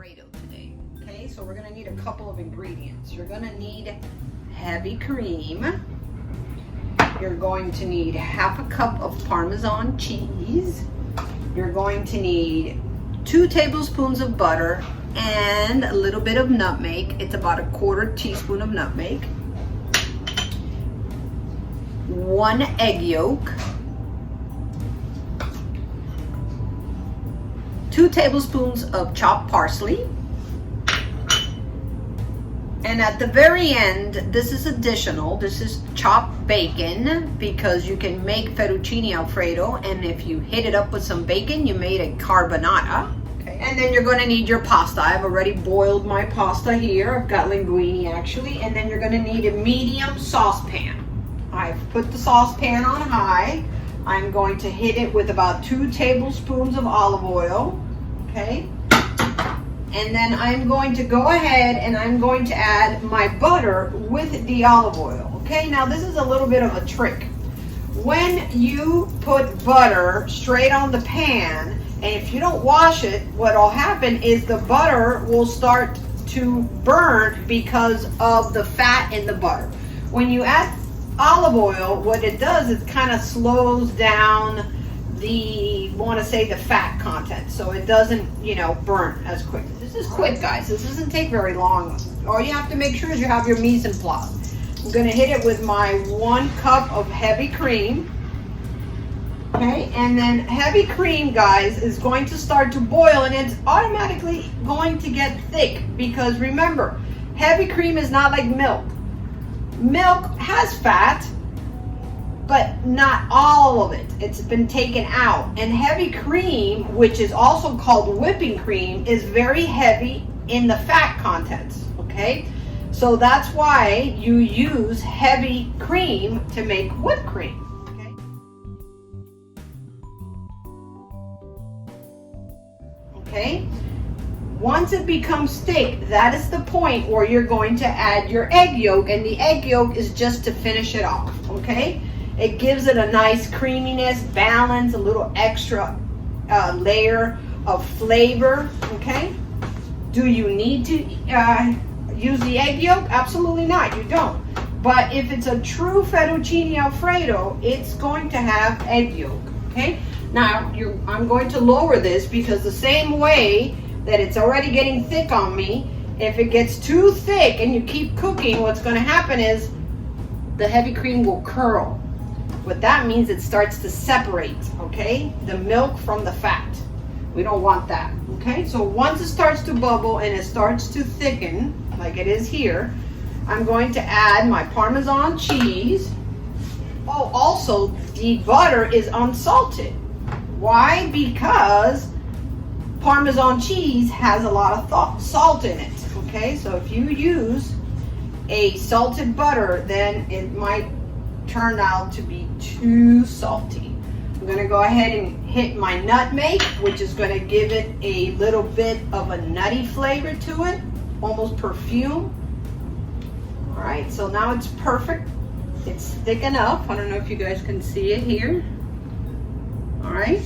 Alfredo today. Okay, so we're gonna need a couple of ingredients. You're gonna need heavy cream. You're going to need half a cup of Parmesan cheese. You're going to need 2 tablespoons of butter and a little bit of nutmeg. It's about a 1/4 teaspoon of nutmeg. 1 egg yolk. 2 tablespoons of chopped parsley. And at the very end, this is additional. This is chopped bacon, because you can make fettuccine Alfredo, and if you hit it up with some bacon, you made a carbonara. Okay. And then you're going to need your pasta. I've already boiled my pasta here. I've got linguine actually. And then you're going to need a medium saucepan. I've put the saucepan on high. I'm going to hit it with about 2 tablespoons of olive oil. Okay. And then I'm going to go ahead and I'm going to add my butter with the olive oil. Okay, now this is a little bit of a trick. When you put butter straight on the pan, and if you don't wash it, what will happen is the butter will start to burn because of the fat in the butter. When you add olive oil, what it does is kind of slows down the fat content, so it doesn't, burn as quick. This is quick, guys. This doesn't take very long. All you have to make sure is you have your mise en place. I'm going to hit it with my 1 cup of heavy cream. Okay, and then heavy cream, guys, is going to start to boil, and it's automatically going to get thick, because remember, heavy cream is not like milk. Milk has fat, but not all of it. It's been taken out. And heavy cream, which is also called whipping cream, is very heavy in the fat contents, okay? So that's why you use heavy cream to make whipped cream, okay? Once it becomes thick, that is the point where you're going to add your egg yolk, and the egg yolk is just to finish it off, okay? It gives it a nice creaminess, balance, a little extra layer of flavor, okay? Do you need to use the egg yolk? Absolutely not, you don't. But if it's a true fettuccine Alfredo, it's going to have egg yolk, okay? Now, I'm going to lower this, because the same way that it's already getting thick on me, if it gets too thick and you keep cooking, what's going to happen is the heavy cream will curl. What that means, it starts to separate, okay, the milk from the fat. We don't want that, okay? So once it starts to bubble and it starts to thicken, like it is here, I'm going to add my Parmesan cheese. Oh, also, the butter is unsalted. Why? Because Parmesan cheese has a lot of salt in it, okay? So if you use a salted butter, then it might turn out to be too salty. I'm going to go ahead and hit my nutmeg, which is going to give it a little bit of a nutty flavor to it, almost perfume. All right, so now it's perfect. It's thick enough. I don't know if you guys can see it here. All right,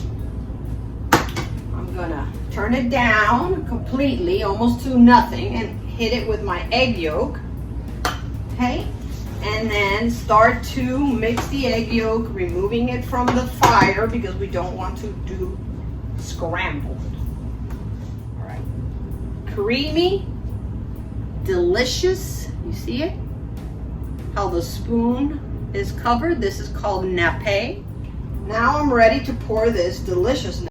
I'm going to turn it down completely, almost to nothing, and hit it with my egg yolk. Okay. And then start to mix the egg yolk, removing it from the fire, because we don't want to do scrambled. All right. Creamy, delicious. You see it? How the spoon is covered. This is called nappe. Now I'm ready to pour this deliciousness